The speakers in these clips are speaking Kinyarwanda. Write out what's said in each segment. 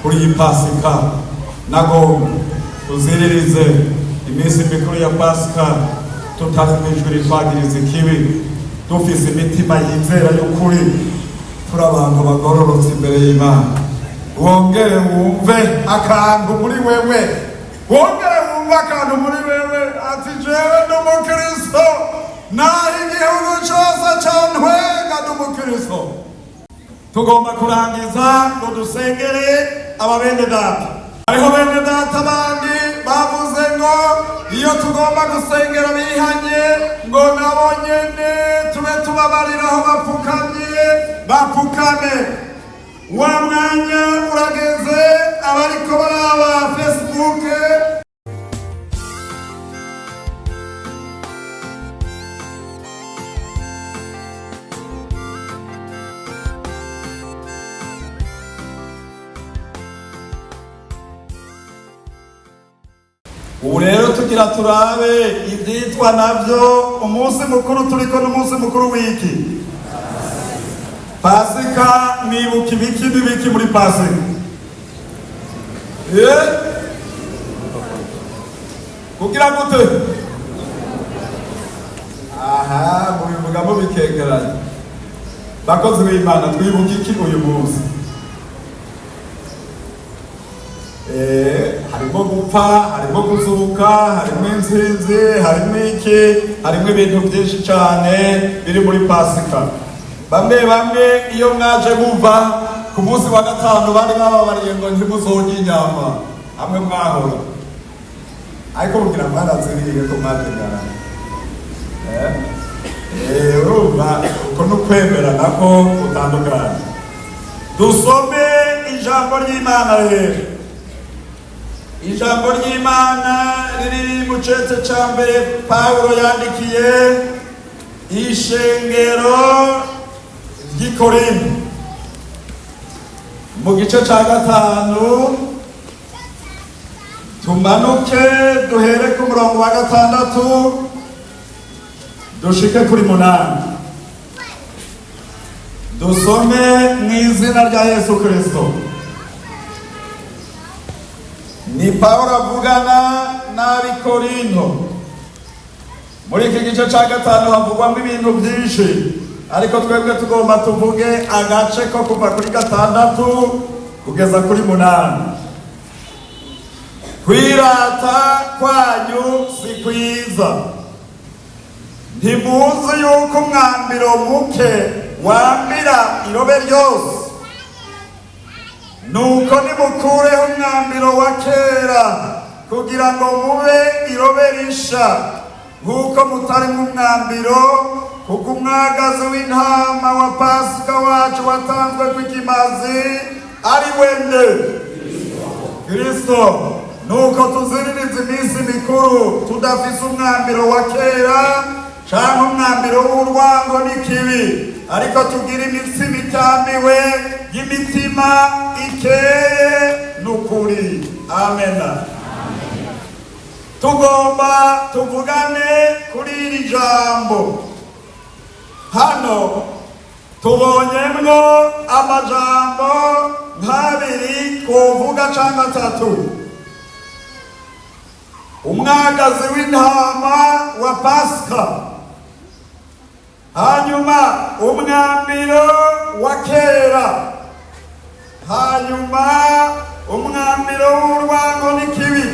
kuri iyi Pasika nago tuziririze iminsi mikuru ya Pasika tutari mwijwe rivagiriza ikibi, dufise imitima yizera y'ukuri, turi abantu bagororotse imbere y'Imana. Wongere wumve akantu muri wewe, wongere wumve akantu muri wewe ati jewe ndi umukristo, naho igihugu cose cantwenga ndi umukristo. Tugomba kurangiza ngo dusengere ababende data. Hariho bende data bandi bavuze ngo iyo tugomba gusengera bihanye ngo nabo nyene tube tubabariraho bapfukame. Wa mwanya urageze, abariko baraba Facebook ubu rero tugira turabe ibyitwa navyo umunsi mukuru turiko n'umunsi mukuru w'iki Pasika. Nibuka ibiki n'ibiki muri Pasika? Kugira gute? Aha, mubivuga mubikekeranye. Bakozi b'Imana, twibuka iki uyu munsi? Harimo gupfa, harimo kuzuka, harimo intsinzi, harimo iki, harimo ibintu byinshi cyane biri muri Pasika. Bamwe iyo mwaje muva ku munsi wa gatanu bari bababariye ngo ntimuzorye inyama hamwe mwahora, ariko kugira mwaraziriye ko mwategarana. Urumva uko n'ukwemera nako utandukanye. Dusome ijambo ry'Imana rero. Ijambo ry'Imana riri mu cete ca mbere Pawulo yandikiye ishengero ry'Ikorinto mu gice ca 5, tumanuke duhere ku murongo wa 6 dushike kuri 8. Dusome mw'izina rya Yesu Kristo. Ni Pawulo avugana n'Abikorinto. Muri iki gice ca 5 havugwamo ibintu byinshi, ariko twebwe tugomba tuvuge agace ko kuva kuri 6 kugeza kuri 8. Kwirata kwanyu si kwiza. Ntimuzi yuko umwambiro muke wambira irobe ryose? Nuko nimukureho umwambiro wa kera kugira ngo mube irobe risha, nk'uko mutari mu mwambiro kubw'umwagazi w'intama wa Pasika wacu watanzwe kw'ikimazi, ari wende Kristo. Nuko tuziririza iminsi mikuru tudafise umwambiro wa kera canke umwambiro w'urwango n'ikibi, ariko tugira imitima itamiwe y'imitima ikeye n'ukuri. Amena. Tugomba tuvugane kuri iri jambo. Hano tubonyemwo amajambo nk'abiri kuvuga canke 3. Umwagazi w'intama wa Pasika, hanyuma umwambiro wa kera, hanyuma umwambiro w'urwango n'ikibi,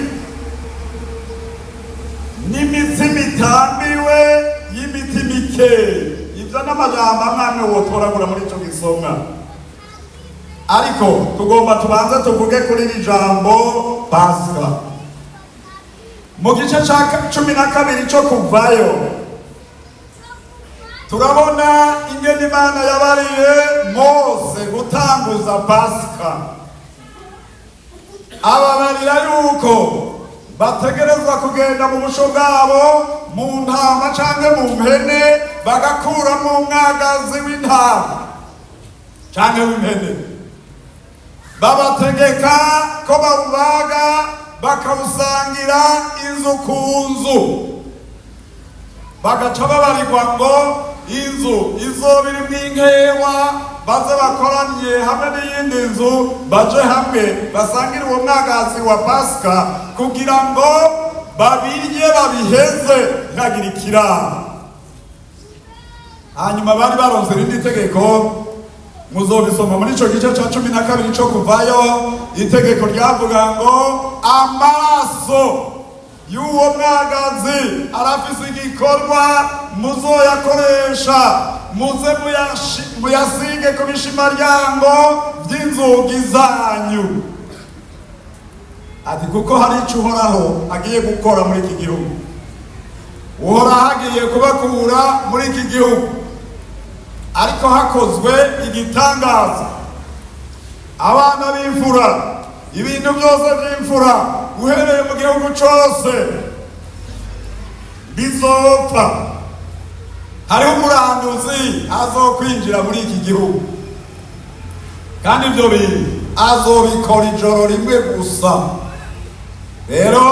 n'imitima itambiwe y'imitima ikeye. Ibyo n'amajambo amwe wotoragura muri ico gisomwa, ariko tugomba tubanze tuvuge kuri iri jambo Pasika. Mu gice ca 12 cyo kuvayo turabona ingene Imana yabariye Mose gutanguza Pasika, ababarira yuko bategerezwa kugenda mu busho bwabo mu ntama canke mu mpene, bagakuramo umwagazi w'intama canke w'impene, babategeka ko bawubaga bakawusangira inzu ku nzu, bagaca babarirwa ngo inzu izoba irimwo inkewa baze bakoraniye hamwe n'iyindi nzu baje hamwe basangire uwo mwagazi wa Pasika kugira ngo babirye babiheze ntagire ikirara. Hanyuma bari baronse irindi tegeko, muzobisoma muri ico gice ca 12 co Kuvayo. Itegeko ryavuga ngo amaraso y'uwo mwagazi arafise igikorwa muzoyakoresha, muze muyasige ku bishimaryango vy'inzugi zanyu. Ati kuko hari ico Uhoraho agiye gukora muri iki gihugu. Uhoraho agiye kubakura muri iki gihugu, ariko hakozwe igitangaza. Abana b'imfura, ibintu byose by'imfura uhereye mu gihugu cose bizopfa. Hariho umuranduzi azokwinjira muri iki gihugu, kandi ibyo bintu azobikora ijoro rimwe gusa. Rero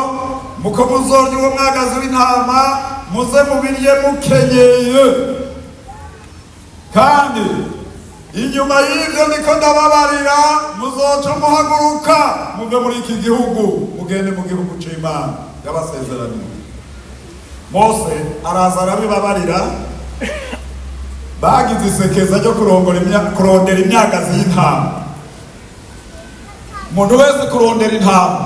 muko muzorya uwo mwagazi w'intama muze mubirye mukenyeye, kandi inyuma y'ivyo niko ndababarira muzoca muhaguruka muve muri iki gihugu mugende mu gihugu c'Imana y'abasezerano. Mose araza arabibabarira, bagize isekeza ryo kurondera imyagazi y'intama. Umuntu wese kurondera intama,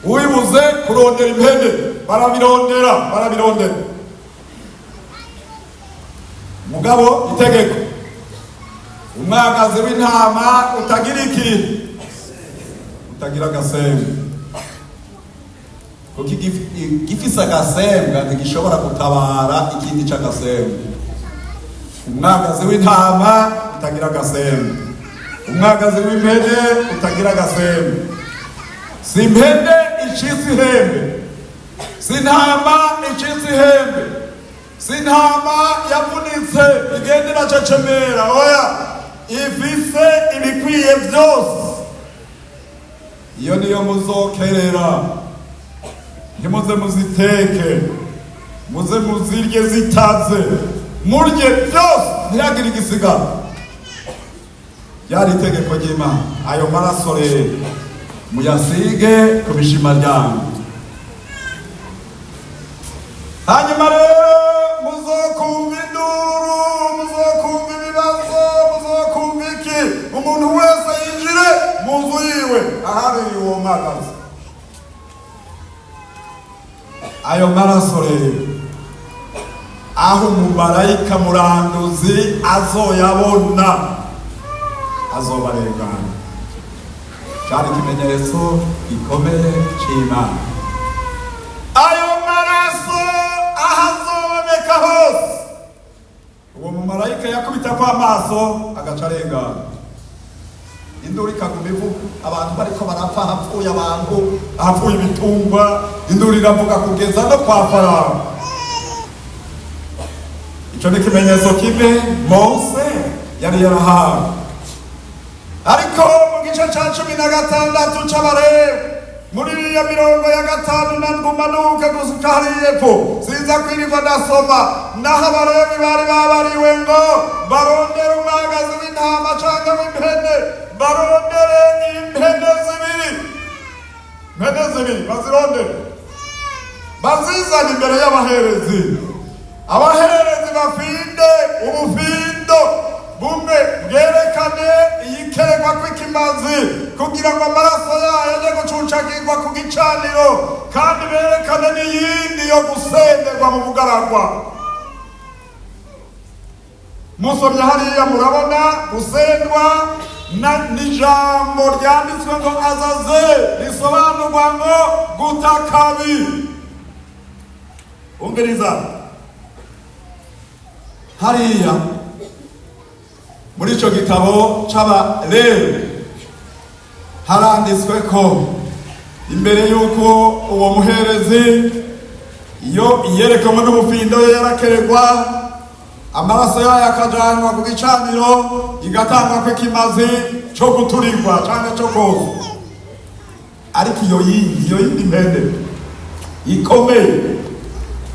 uwibuze kurondera impene, barabirondera. Mugabo itegeko, umwagazi w'intama utagira iki, utagira agasembe. Kuko igifise agasembwa ntigishobora gutabara ikindi c'agasembe. Umwagazi w'intama utagira agasembe, umwagazi w'impene utagira agasembe. Si impene icitse ihembe, si intama icitse ihembe, si intama yavunitse igenda iracecemera. Oya, ifise ibikwiye vyose. Iyo niyo muzokerera. Ntimuze muziteke, muze muzirye zitaze, murye byose ntihagire igisigara. Ryari itegeko ry'Imana. Ayo maraso rero muyasige ku bishimaryango. Hanyuma rero muzokumva induru, muzokumva ibibazo, muzokumva iki. Umuntu wese yinjire mu nzu yiwe ahabereye uwo mwagazi. Ayo maraso rero aho umumarayika muranduzi azoyabona azobarengana. Cari ikimenyetso gikomeye c'Imana. Ayo maraso ahazoboneka hose, uwo mumarayika yakubitako amaso agaca arengana. Induru ikaguma ivuga, abantu bariko barapfa, hapfuye abantu, hapfuye ibitungwa, induru iravuga kugeza no kwa Farawo. Ico ni ikimenyetso kimwe Mose yari yarahawe. Ariko mu gice ca 16 c'Abalewi, muri iriya 5 nangumanuke gusuka hariya epfo, sinza kwirirwa ndasoma, naho Abalewi bari babariwe ngo barondere umwagazi w'intama canke w'impene, barondere impene zibiri, bazirondere, bazizana imbere y'abaherezi. Abaherezi bafinde ubufindo bumwe bwerekane iyikeregwa kw'ikimazi, kugira ngo amaraso yayo aje gucucagirwa ku gicaniro, kandi berekane n'iyindi yo gusenderwa mu bugaragwa. Musomye hariya murabona gusendwa n'ijambo ryanditswe ngo azaze, risobanurwa ngo gutakabi. Umviriza hariya muri ico gitabo c'Abalewi haranditswe ko imbere yuko uwo muherezi iyo iyerekamwe n'ubufindo yarakeregwa, amaraso yayo akajanwa ku gicaniro, igatangwa kw'ikimazi co guturirwa canke co koza. Ariko iyo yindi mpene ikomeye,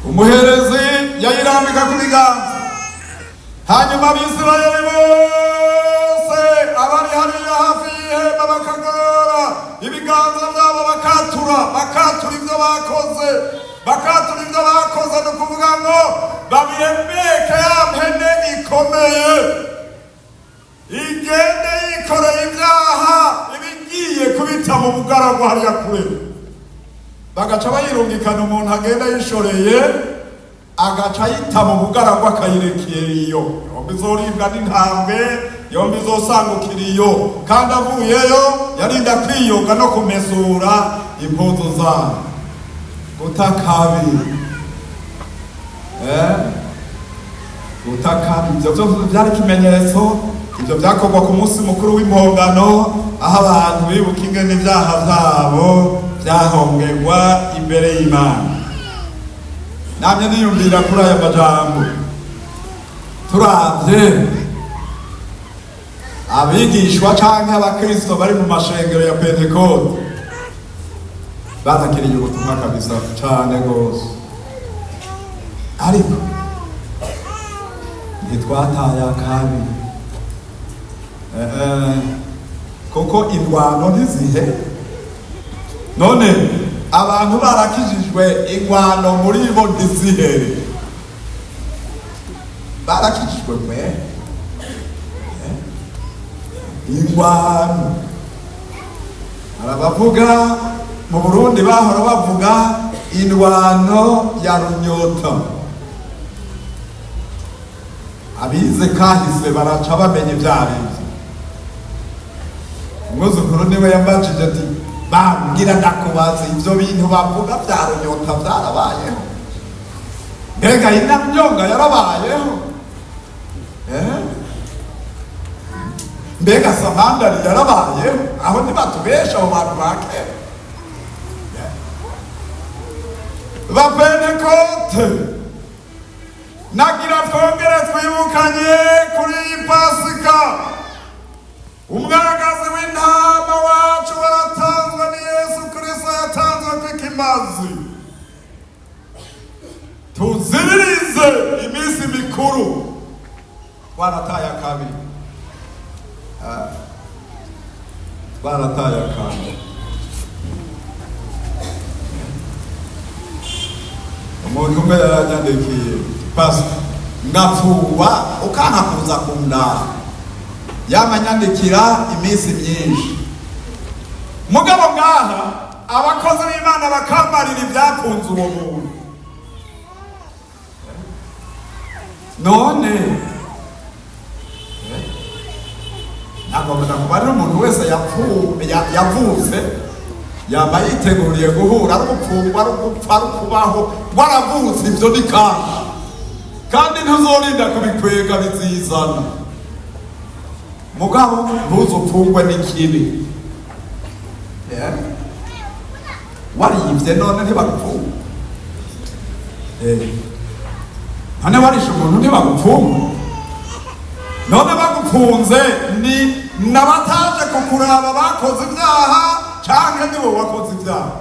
umuherezi yayirambika ku biganza, hanyuma Abisirayeli bose bakagenda bakagorora ibiganza byabo bakatura ibyo bakoze ni ukuvuga ngo babirembeke ya mpene ikomeye igende yikoreye ibyaha ibigiye kubita mu bugaragwa hariya kure, bagaca bayirungikana umuntu agenda yishoreye agaca yita mu bugaragwa akayirekera iyo, yombi izoribwa n'intambwe, yombi izosangukira iyo, kandi avuyeyo yarinda kwiyoga no kumesura impuzu zabo. Gutakabi ibyo byari ikimenyetso, ibyo byakorwa ku munsi mukuru w'impongano, aho abantu bibuka ingene ibyaha byabo byahongerwa imbere y'Imana. Namye niyumvira kuri aya majambo, turavye abigishwa canke abakristo bari mu mashengero ya Pentekote batakiriye ubutumwa kabisa cane gose, ariko ntitwataye akabi kuko indwano ntizihe. None abantu barakijijwe, ingwano muri bo ntizihere, barakijijwe mwe ingwano. Arabavuga mu Burundi bahora bavuga indwano ya runyota, abize kahise baraca bamenye ivyarivyo. Umwuzukuru niwe yambajije ati bambwira ndakubaza ivyo bintu bavuga vya runyota vyarabayeho, mbega inamyonga yarabayeho, mbega samandari yarabayeho? Aho ntibatubesha abo bantu ba kera ba Pentekote. Nagira twongere twibukanye kuri iyi Pasika, umwagazi w'intama wacu waratanzwe, ni Yesu Kristo yatanzwe kw'ikimazi. Tuziririze iminsi mikuru, twarataye akabi, twarataye akabi. Umuntu umwe yaranyandikiye, Pastor ngapfuba ukana kuza kundara, yamanyandikira iminsi myinshi, mugabo ngaha abakozi b'Imana bakambarira ibyapfunze uwo muntu. None nagomba kubarira umuntu wese yavutse yaba yiteguriye guhura ari gupfungwa, ari gupfa, ari kubaho, waravutse ibyo ni kandi ntuzorinda kubikwega bizizana, mugabo ntuzupfungwe n'ikibi. Wariyivye none ntibagupfunga, none warishe umuntu ntibagupfunga. None bagupfunze ni nabataje kukuraba bakoze ibyaha canke nibo wakoze ibyaha.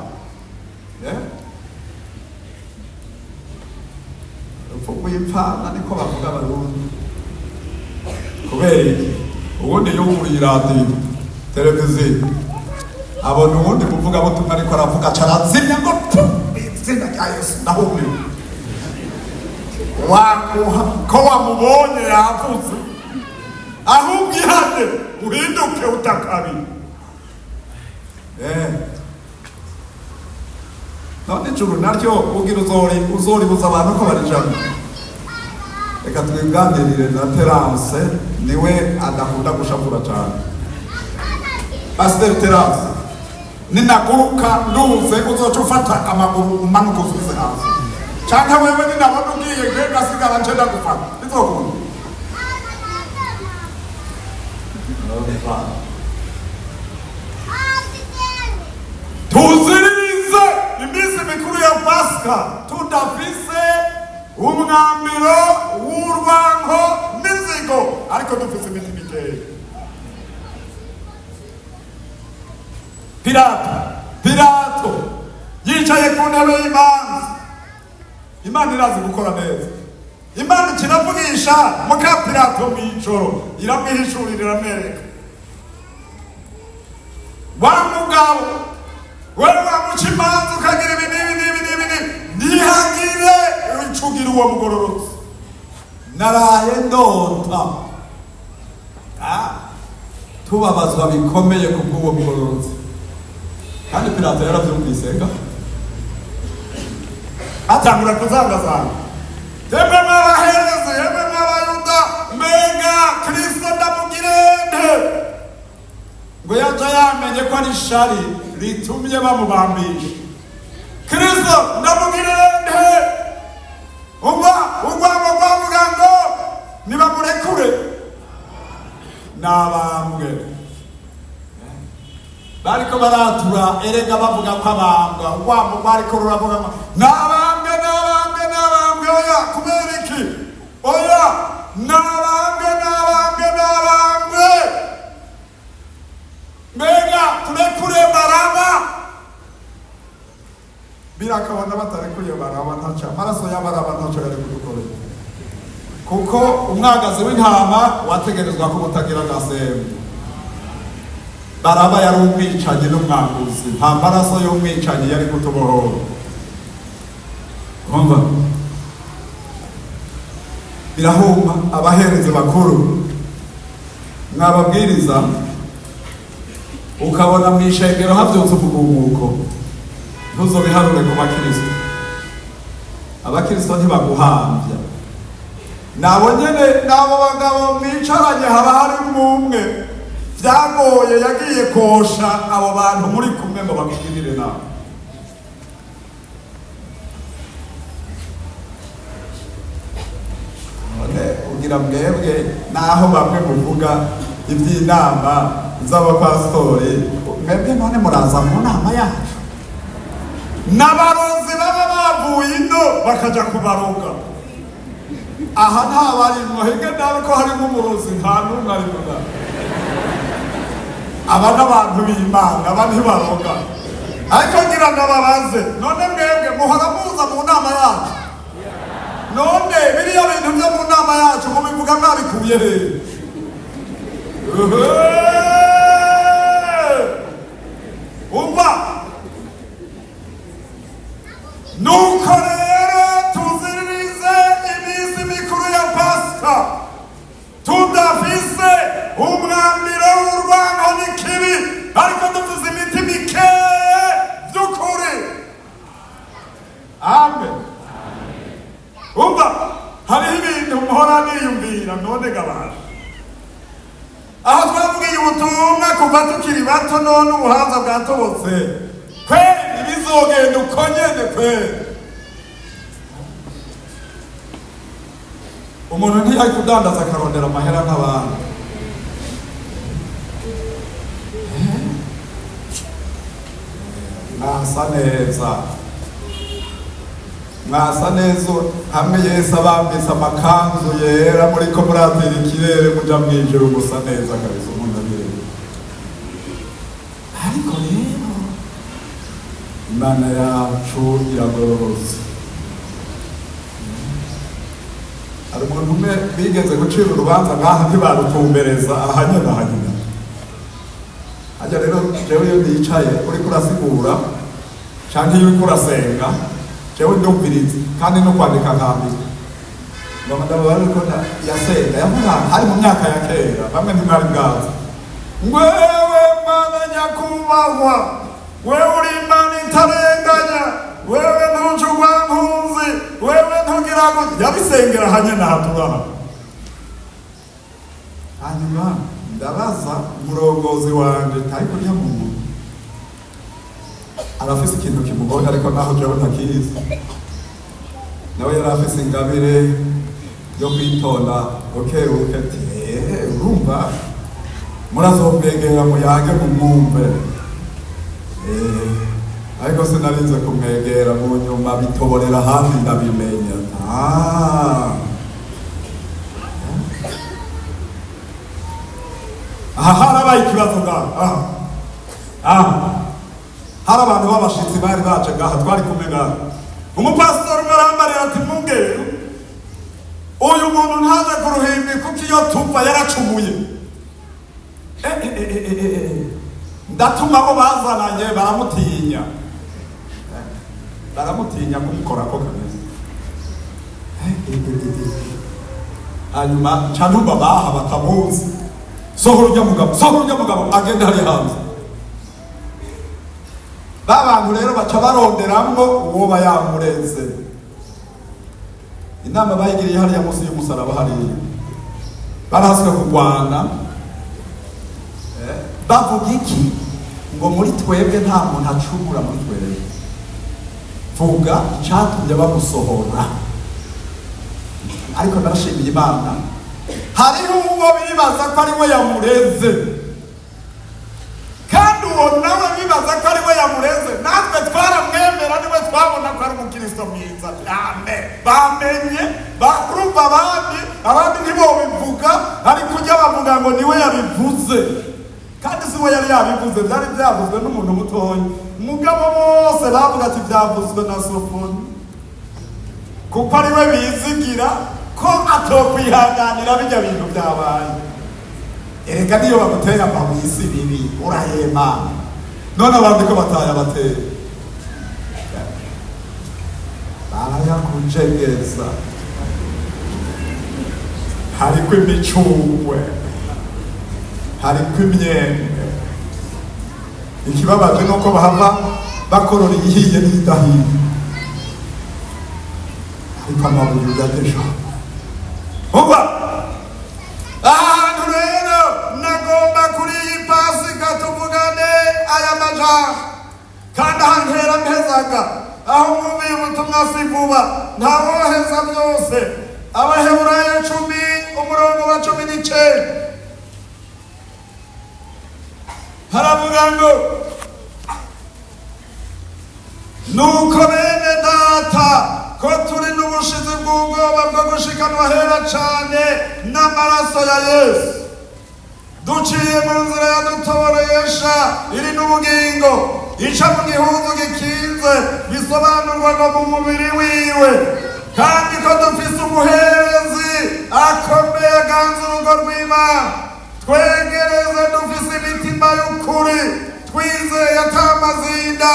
Upfuye impfana niko bavuga Abarundi. Kubera iki? Ubundi yo muri radio televiziyo abona ubundi kuvuga butumwa ariko aravuga carazimya ngo izina rya Yesu ndahumye, wakuha ko wamubonye yavuze, ahubwo ihane uhinduke utakabi. None ijuru naryo ugira uzoribuza abantu ko barijamo. Reka twiganirire na Terence, niwe adakunda gushavura cyane. Pastor Terence, ninaguruka nduze uzoca ufata amaguru umanuka usubize hasi, canke wewe ninabona ugiye ngenda sigara nje ndagufata bizokunda. Tuziririze iminsi mikuru ya Pasika tudafise umwambiro w'urwanko n'inzigo, ariko dufise imitima ikeye. Pilato yicaye ku ntebe y'imanza, Imana irazi gukora neza. Imana ikiravugisha muka Pilato mw'ijoro iramwihishurira iramwereka wa mugabo wewe wamuca imanza ukagira ibi n'ibi ntihagire icugira uwo mugororotsi. Naraye ndota tubabazwa bikomeye kubw'uwo mugororotsi, kandi Pilato yaravyumvisenga atangura kuzangazanga, yemwe mw'abaherezi, yemwe mw'abayuda, mbega Kristo ndamugirente? Ngo yaja yamenye ko ari ishari ritumye bamubambisha. Kristo ndamugirente? Urwamo rwavuga ngo nibamurekure, nabambwe. Bariko baratura erega bavuga ko abambwa, urwamo rwariko ruravuga ngo nabambwe. Oya kubera iki? Oya nabambwe. Mbega turekure Baraba? Birakabona batarekuriye Baraba ntaca amaraso ya Baraba ntaco yari kudukorera, kuko umwagazi w'intama wategerezwa ko utagira gasembe. Baraba yari umwicanyi n'umwambuzi, nta maraso y'umwicanyi yari kutubohora. Umva birahuma abaherezi bakuru mwababwiriza, ukabona mw'ishengero havyutse umugumuko, ntuzobiharure ku bakristo. Abakristo ntibaguhamvya, nabo nyene n'abo bagabo mwicaranye haba harimwo umwe vyagoye yagiye kosha abo bantu muri kumwe ngo bakugirire nawe. Ugira mwebwe naho bamwe muvuga iby'inama z'abapasitori, mwebwe none muraza mu nama yacu, n'abarozi baba bavuye ino bakaja kubaroga. Aha nta barimwo, hege nawe ko harimo umurozi, nta n'umwe arimo nawe. Aba n'abantu b'Imana, aba ntibaroga. Ariko ngira ndababaze, none mwebwe muhora muza mu nama yacu? None biriya bintu byo mu nama yacu mubivuga mwabikuye hehe? Umva, nuko rero tuziririze iminsi mikuru ya Pasika tudafise umwambiro w'urwango n'ikibi, ariko dufise imitima ikeye by'ukuri. Amen. Umva, hariho ibintu mpora niyumvira, none gabana, aho twavugiye ubutumwa kuva tukiri bato, none ubuhanza bwatobotse kweri, ibizogenda uko nyene kweri. Umuntu ntiyari kudandaza akarondera amahera nk'abantu. Mwasa neza hamwe Yesu abambise amakanzu yera, muriko muratera ikirere muja mw'ijuru, musa neza kabisa, umuntu abireba. Ariko rero Imana yacu iragororotse. Hari umuntu umwe bigeze gucira urubanza ngaha ntibarutumbereza, ahanyana. Ajya rero jewe iyo ndicaye uriko urasigura canke iyo uriko urasenga, jewe ndumviriza kandi no kwandika nkandika. Ndabona ko yasenga yavuga hari mu myaka ya kera, bamwe ntimwari bwaza. Ngwewe Mana nyakubahwa, wewe uri Imana itarenganya, wewe ntujugwa nkunzi, wewe ntugira ngo yabisengera hanyana haturaha. Hanyuma ndabaza umurongozi wanje, ariko uriya muntu arafise ikintu kimugonda, ariko naho jewe ntakizi. Nawe yari afise ingabire yo kwitonda bukebuke. Urumva murazomwegera muyage mumwumve. Ariko sinarinze kumwegera, mu nyuma bitoborera hafi ndabimenya. Aha harabaye ikibazo ngaha. Hari abantu b'abashitsi bari baje ngaha, twari kumwe ngaha. Umupasitori umwe arambarira ati, mwungere uyu muntu ntaze ku ruhimbi kuko iyo tuva yaracumuye. ndatuma abo bazananye baramutinya, baramutinya kumukorako kameze. Hanyuma canumba baha batamuzi, sohora urya mugabo agenda hari hanze. Babantu rero baca baronderamwo uwo yamureze. Inama bayigiriye hariya munsi y'umusaraba hariya, barahaswe kurwana, bavuga iki? Ngo muri twebwe nta muntu acumura muri twebwe. Vuga icatumye bamusohora. Ariko narashimiye Imana, hariho uwo bibaza ko ari we yamureze, kandi uwo nawe bibaza ko ari we yamureze, natwe twaramwemera, niwe twabona ko ari umukristo mwiza. Amen. Bamenye bakurumva abandi nibo bivuga, ariko ujya bavuga ngo niwe yabivuze, kandi si we yari yabivuze, byari byavuzwe n'umuntu mutoya. Mugabo bose bavuga ati byavuzwe na Sofoni, kuko ari we bizigira ko atokwihanganira bijya bintu byabaye. Erega niyo bagutera amabisi bibi urahema, none abandi ko batayabatera barayakujegeza. Hariko imicungwe, hariko imyembe. Ikibabaje nuko bahava bakorora iyihiye n'idahiye, ariko amabuye uyadejo. Umva, ahantu rero nagomba kuri iyi Pasika tuvugane aya majambo, kandi ahantera mpezaga aho mwumviye ubutumwa si vuba, ntawoheza byose. Abaheburayo 10:19 haravuga ngo, nuko bene data ko turi n'ubushizi bw'ubwoba bwo gushikanwa hera cane n'amaraso ya Yesu, duciye mu nzira yadutoresha iri n'ubugingo, ica mu gihuzu gikinze, bisobanurwa ngo mu mubiri wiwe, kandi ko dufise umuherezi akomeye aganza urugo rw'Imana. Twegereze dufise imitima y'ukuri, twizeye atamazinda,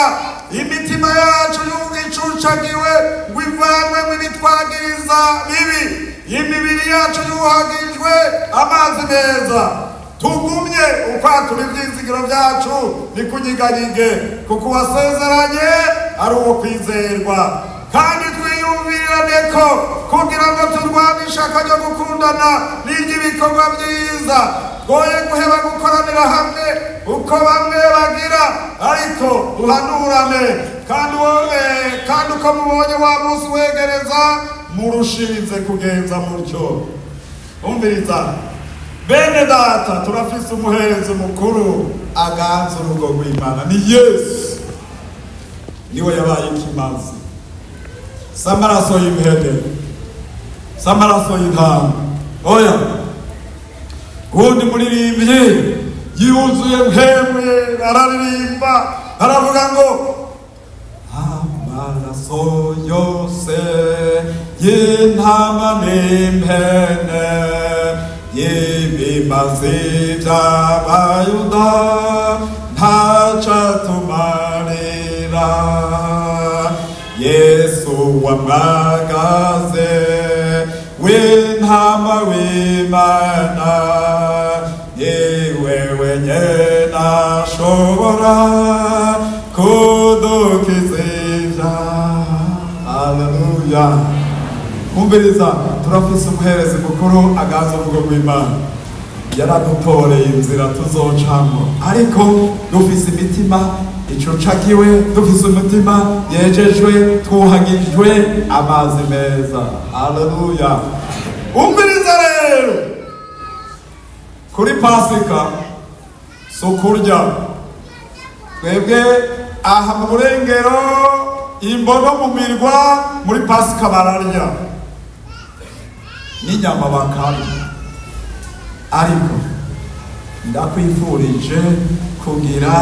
imitima yacu yugicucagiwe ngo ivanwemo ibitwagiriza bibi, imibiri yacu yuhagijwe amazi meza. Tugumye ukwatura ivyizigiro vyacu nikunyiganyige, kuko uwasezeranye ari uwo kwizerwa. Kandi twiyumvirane ko kugira ngo turwane ishaka ryo gukundana n'iry'ibikorwa vyiza, twoye guheba gukoranira hamwe uko bamwe bagira, ariko duhanurane. Kandi uko mubonye wa munsi wegereza, murushinze kugenza mutyo. Umviriza bene data, turafise umuherezi mukuru aganza urugo rw'Imana, ni Yesu. Niwe yabaye ikimazi, samaraso y'imhede, samaraso y'intama. Oya, uwundi muririmbyi yuzuye mpemwe araririmba, aravuga ngo, amaraso yose y'intama n'impene, y'ibimazi by'Abayuda ntaco atumarira. Yesu wamwagaze w'intama w'Imana, niwe wenyene ashobora kudukiza ivyaha. Haleluya. Kumviriza, turafise umuherezi mukuru aganza urugo rw'Imana, yaradutoreye inzira tuzocamwo, ariko dufise imitima icucagiwe, dufise umutima yejejwe, twuhagijwe amazi meza. Haleluya. Umviriza rero, kuri Pasika si ukurya. Twebwe aha mu burengero, imbono mu mirwa, muri Pasika bararya n'inyama bakarya, ariko ndakwifurije kugira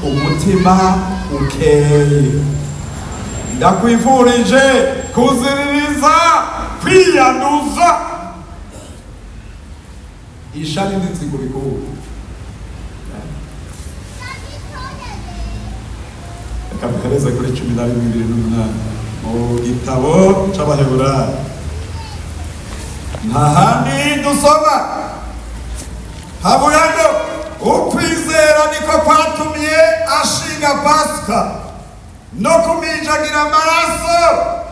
umutima ukeye, ndakwifurije kuziririza kwiyanduza ishari n'inzigo bikuru. reka duhereze kuri 12:28 mu gitabo c'Abaheburayo. Nta handi dusoma havuga ngo ukwizera niko kwatumye ashinga Pasika no kumijagira amaraso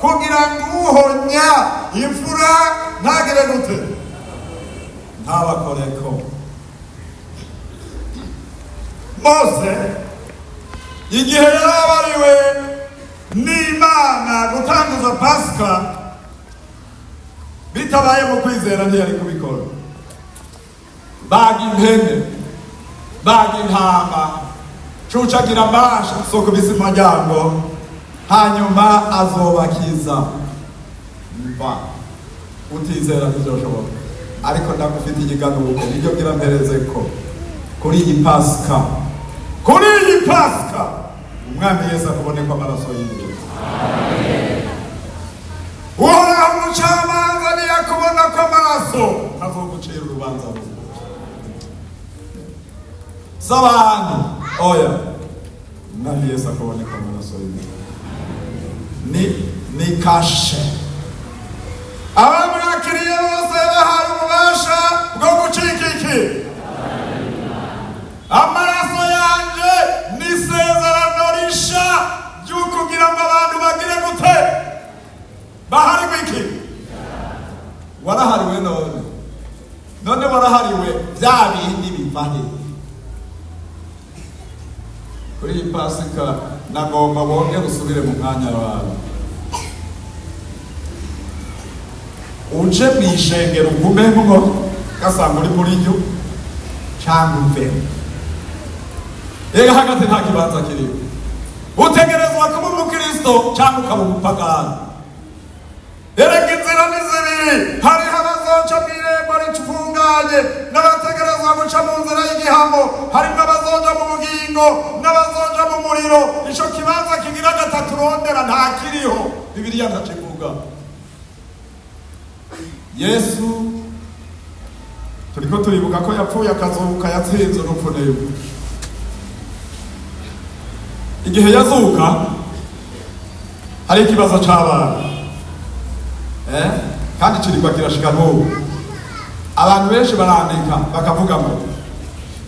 kugira ngo uhonya imfura ntagire gute ntabakoreko. Mose igihe yarabariwe n'Imana gutanguza Pasika bitabaye mu kwizera ntiyari kubikora. Baga impene, baga intama, cucagira amasha soko bisimajyango, hanyuma azobakiza. Mba utizera ntizoshoboka, ariko ndagufite ikiganuko niryo gira mpereze ko kuri iyi Pasika, kuri iyi Pasika umwami Yesu akuboneka amaraso yiwe. Uhoraho umucamanza niyakubona ko amaraso azogucira urubanza rubi. S'abantu oya umwami Yesu akuboneka amaraso yiwe ni kashe. Abamwakiriye bose bahaye ububasha bwo gucika iki? Amaraso yanje ni isezerano risha ry'ukugira ngo abantu bagire gute? Bahariwe iki? Warahariwe none warahariwe bya bindi bivahe. Kuri iyi Pasika nagomba bongere usubire mu mwanya wawe, uje mwishengero ugumemwo gasanga uri muri ryo cyangwa umve. Ega hagati nta kibanza kiriho. Utegerezwa kuba umukristo cyangwa ukaba umupagani. Erega inzira ni zibiri, hariho abazoca mw'irembo ricufunganye n'abategerezwa guca mu nzira y'igihamo, harimo abazoja mu bugingo n'abazoja mu muriro. Ico kibanza kigira gatatu rondera nta kiriho, Bibiliya ntakivuga. Yesu turiko turibuka ko yapfuye akazuka, yatsinze urupfu n'ejo. Igihe yazuka hari ikibazo c'abana, kandi kirikwa kirashika n'ubu. Abantu benshi barandika bakavuga ngo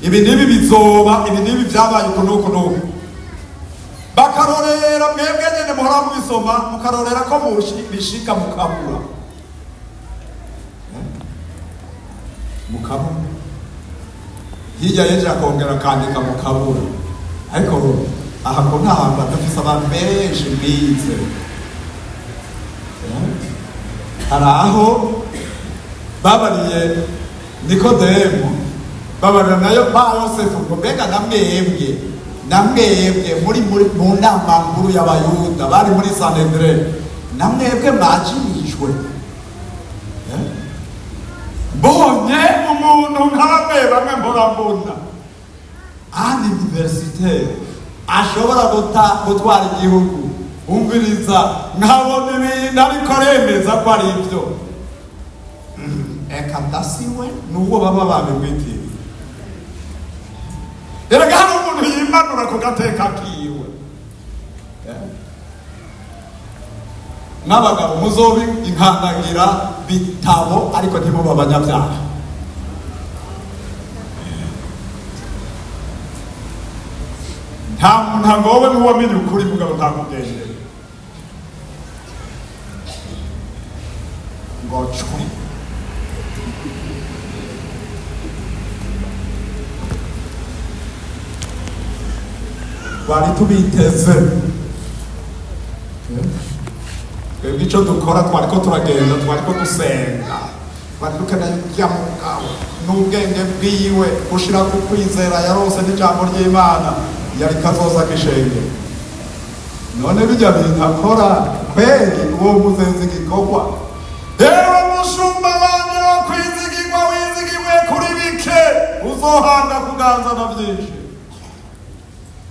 ibi nibi bizoba, ibi nibi vyabaye uku n'uku n'uku, bakarorera mwebwe nyene muhora mubisoma mukarorera ko bishika mukabura. Mukabura hirya yeje akongera akandika mukabura, ariko aha ko nta hantu badafise abantu benshi bize. Hari aho babariye Nikodemu, babarira nayo ba Yosefu ngo mbega namwebwe muri mu nama nkuru y'Abayuda bari muri Sanhedrin, namwebwe mwajimijwe mbonye umuntu nkamwe bamwe mbona universitaire ashobora gutwara igihugu. Umviriza nkabona ibintu ariko aremeza ko ari ibyo. Eka ndasiwe n'ubwo baba babimwitiriye. Erega hari umuntu yimanura ku gateka kiwe. N'abagabo muzobi inkandagira bitabo ariko ntimuba abanyabyaha. Nta muntu agowe n'uwamenye ukuri mugabo ntakugende ngo cwi. Bari tubiteze twebwe icyo dukora twariko turagenda, twariko dusenga, twari dukeneye kujya mu mugabo n'ubwenge bwiwe gushira ku kwizera yarose n'ijambo ry'Imana yari kazoza kishenge. None bijya bintu akora kweli uwo muzenzi gikorwa. Ewe mushumba wanje wo kwizigirwa, wizigirwe kuri bike uzohanga kuganza na byinshi.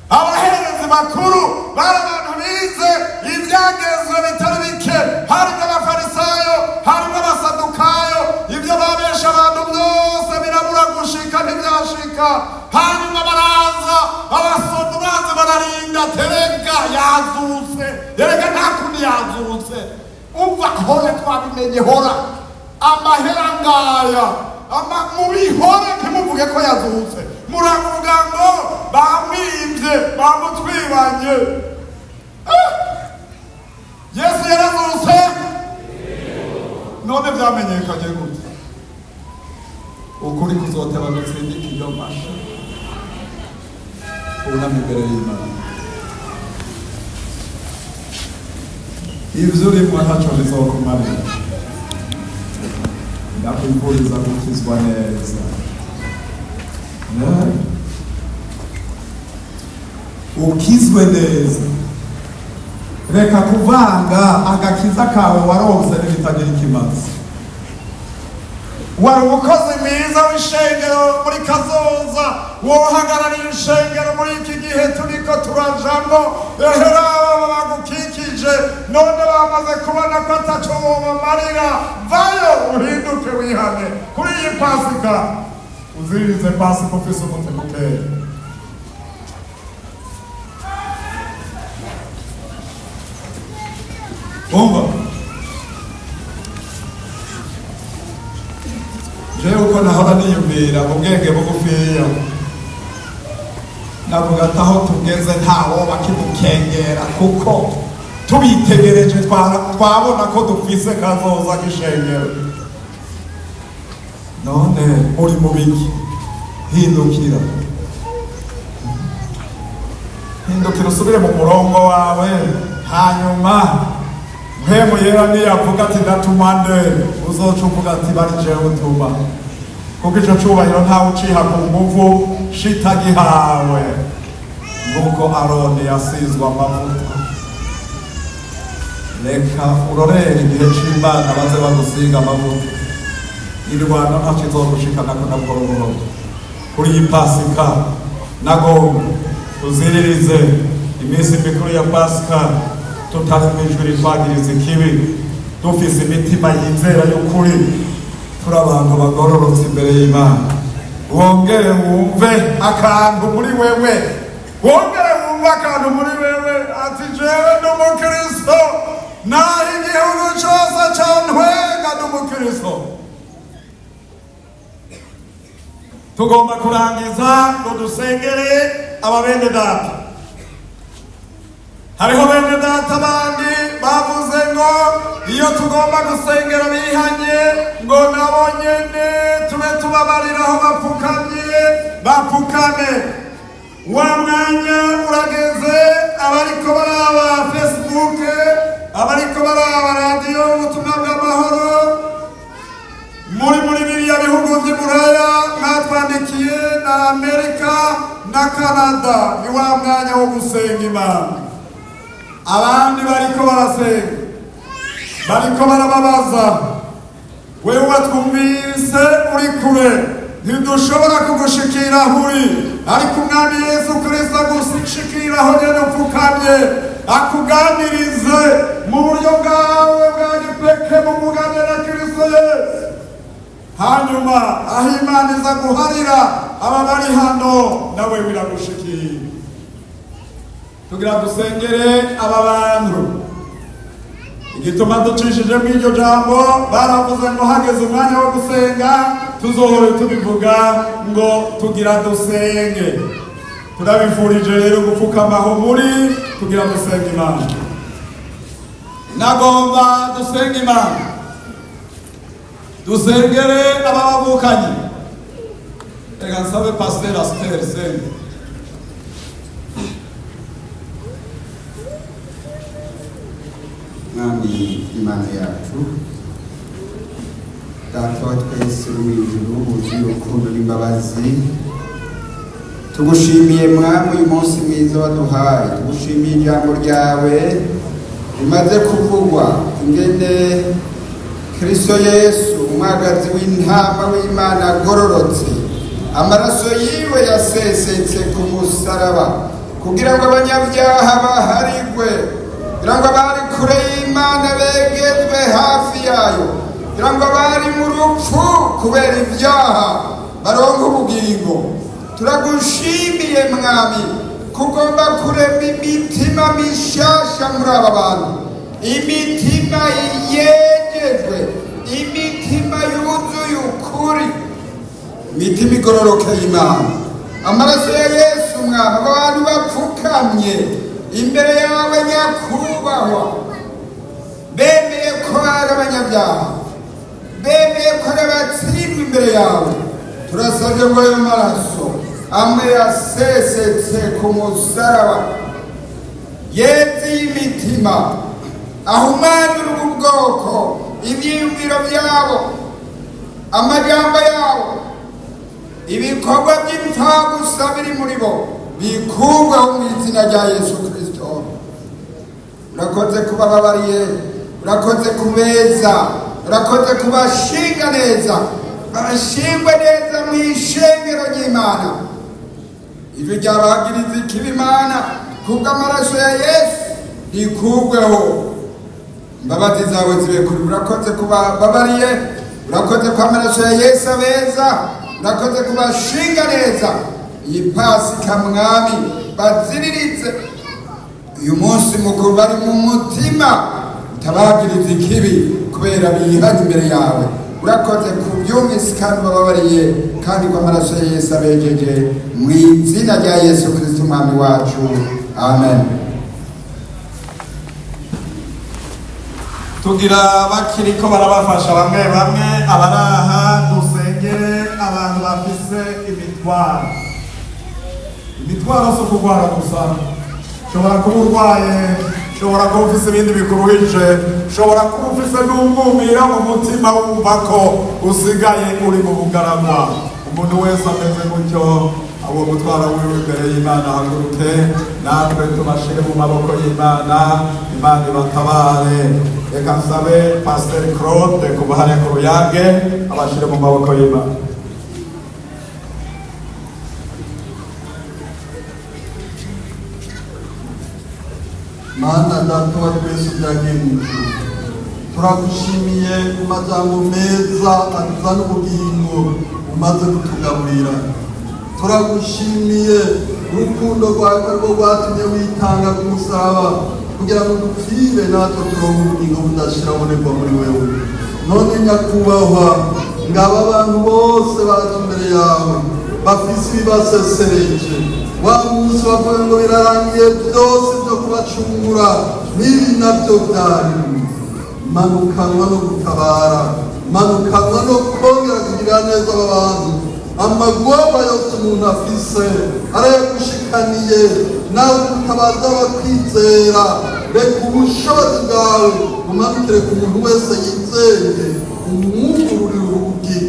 Abaherezi bakuru bari abantu bize ibyagezwe bitari bike, harimo abafarisayo, harimo abasadukayo. Ibyo babesha abantu byose birabura gushika ntibyashika. Hanyuma baraza abasoduranzi bararinda terega yazutse erega nta kundi yazutse umva hore twabimenye hora amahera ngaya mubihore ntimuvuge ko yazutse muravuga ngo bamwibye bamutwibanye Yesu yarazutse none byamenyekanye gute ukuri kuzoteba gutsindika iyo masha unamye imbere y'Imana ivyo urimo ntacyo bizokumarira ndakwifuriza gukizwa neza ukizwe neza reka kuvanga agakiza kawe waronse n'ibitagira ikimazi wari umukozi mwiza w'ishengero muri kazoza wohagarariye ishengero muri iki gihe turiko turajamwo ehera bagukikije none bamaze kubona ko ataco wobamarira vayo uhinduke wihane kuri iyi pasika uziririze pasika ufise umutima ukeye umva jewe uko nahora niyumvira mu bwenge bugufiya navuga ati aho tugeze ntawoba kimukengera kuko tubitegereje twabona ko dufise kazoza k'ishengero none uri mu biki hindukira usubire mu murongo wawe hanyuma mpemu yera niyavuga ati ndatumande uzoca uvuga ati bari jewe utuma kuko ico cubahiro ntawe uciha ku nguvu shitagihawe nguko Aroni yasizwe amavuta reka urorere igihe c'Imana baze bagusiga amavuta irwana ntaco izogushikanako na buhoro kuri iyi pasika nagomba tuziririze iminsi mikuru ya pasika tutari mwijwi rivagiriza ikibi dufise imitima yizera y'ukuri turi abantu bagororotse imbere y'Imana wongere wumve akantu muri wewe ati jewe n'umukristo naho igihugu cose cantwenga n'umukristo tugomba kurangiza ngo dusengere ababene data hariho bene data bandi bavuze ngo iyo tugomba gusengera bihanye ngo nabo nyene tube tubabariraho bapfukame wa mwanya urageze abariko baraba Facebook abariko baraba radiyo ubutumwa bw'amahoro muri biriya bihugu vy'Iburaya mwatwandikiye na Amerika na Canada ni wa mwanya wo gusenga Imana abandi bariko barasenga bariko barababaza wewe watwumvise uri kure ntidushobora kugushikira huri ariko umwami Yesu Kristo agushikira aho nyene upfukamye akuganirize mu buryo bwawe bwa gipeke mu muganira Kristo Yesu hanyuma aho Imana iza guharira aba bari hano nawe biragushikira tugira dusengere aba bantu igituma ducishije mu iryo jambo baravuze ngo hageze umwanya wo gusenga tuzohore tubivuga ngo tugira dusenge turabifurije rero gupfukamaho muri tugira dusenge Imana nagomba dusenge Imana dusengere ababavukanye reka nsabe Pasteur Aster senge Mwami Imana yacu Data wa twese uri mw'ijuru wuzuye urukundo n'imbabazi tugushimiye Mwami uyu munsi mwiza waduhaye tugushimiye ijambo ryawe rimaze kuvugwa ingene Kristo Yesu umwagazi w'intama w'Imana agororotse amaraso yiwe yasesetse ku musaraba kugira ngo abanyabyaha baharigwe kugira ngo abari kure y'Imana begezwe hafi yayo kugira ngo abari mu rupfu kubera ibyaha baronke ubugingo turagushimiye Mwami kugomba kurema imitima mishasha muri aba bantu, imitima yejejwe, imitima yuzuye ukuri, imitima igororokeye Imana. Amaraso ya Yesu Umwami, abantu bapfukamye imbere yawe nyakubahwa, bemeye ko ari abanyabyaha, bemeye ko ari abatsindwa imbere yawe, turasabye ngo ayo maraso amwe yasesetse ku musaraba yeze y'imitima ahumanura ubu bwoko, ibyiyumviro byabo, amajambo yabo, ibikorwa by'imfabusa biri muri bo bikurwaho mu izina rya Yesu Kristo. Urakoze kubababariye, urakoze kubeza, urakoze kubashinga neza, bashingwe neza mu ishengero ry'Imana. Ijwi ryabagiriza ikibi Imana kubw'amaraso ya Yesu rikurweho, imbabazi zawe zibe kuri. Urakoze kubababariye, urakoze ko amaraso ya Yesu abeza, urakoze kubashinga neza. Iyi Pasika Mwami baziriritse uyu munsi mukuru, bari mu mutima utabagiriza ikibi kubera bihanye imbere yawe. Urakoze kubyumvise kandi bababariye, kandi ko amaraso ya Yesu abejeje mu izina rya Yesu Kristo Umwami wacu, amen. tugira bakiriko barabafasha bamwe bamwe, abaraha dusengere abantu bafise imitwaro. Imitwaro si kurwara gusa, ushobora kuba urwaye, ushobora kuba ufise ibindi bikuruhije, ushobora kuba ufise n'umwumira mu mutima wumva ko usigaye uri mu bugaragwa. Umuntu wese ameze gutyo, abo mutwaro wiwe imbere y'Imana haguruke, natwe tubashire mu maboko y'Imana, Imana ibatabare. Reka nsabe Pasiteri Claude kubahane ku ruyange, abashire mu maboko y'Imana. Mana data wa twese byagiye mu ijuru, turagushimiye ku majambo meza atuzana ubugingo umaze kutugaburira. Turagushimiye urukundo rwawe rwo rwatumye witanga ku musaraba kugira ngo dupfire natwe turonke ubugingo budashira bunerwa muri wewe. None nyakubahwa, ngaba abantu bose baje imbere yawe bafise ibibasesereje, wa munsi wavuga ngo birarangiye byose byo kubacungura, n'ibi nabyo byari manukanwa no gutabara, manukanwa no kongera kugirira neza aba bantu. Amagorwa yose umuntu afise arayagushikaniye, nawe gutabaza bakwizera. Reka ubushobozi bwawe bumanukire ku muntu wese yizeye, umwugururire urugi,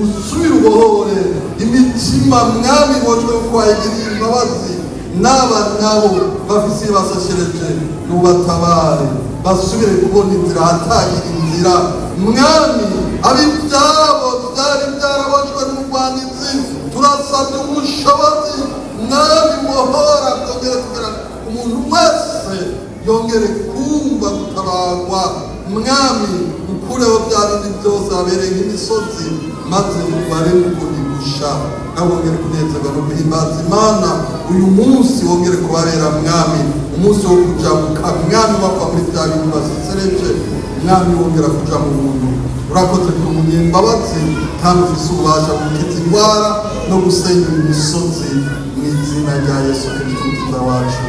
usubire ubohore imitima Mwami bojwe ko wayigiriye imbabazi. N'aba nabo bafise ibibaseshereje nubatabare, basubire kubona inzira ahatagira inzira. Mwami, abibyabo byari byarabojwe n'umugwanizi, turasabye ubushobozi Mwami muhora bwongere kugira umuntu wese yongere kumva gutabarwa. Mwami, ukureho bya bindi byose abereye nk'imisozi, maze ubare mukugusha, nawe wongere kunezerwa no guhimbaza Imana. Uyu munsi wongere kubarera Mwami, umunsi wo kujabuka Mwami, bava muri bya bintu basesereje. Mwami, wongera kuja mu muntu. Urakoze ku munyembabazi, kandi ufise ububasha gukiza indwara no gusenyura imisozi, mu izina rya Yesu Kristo umukiza wacu.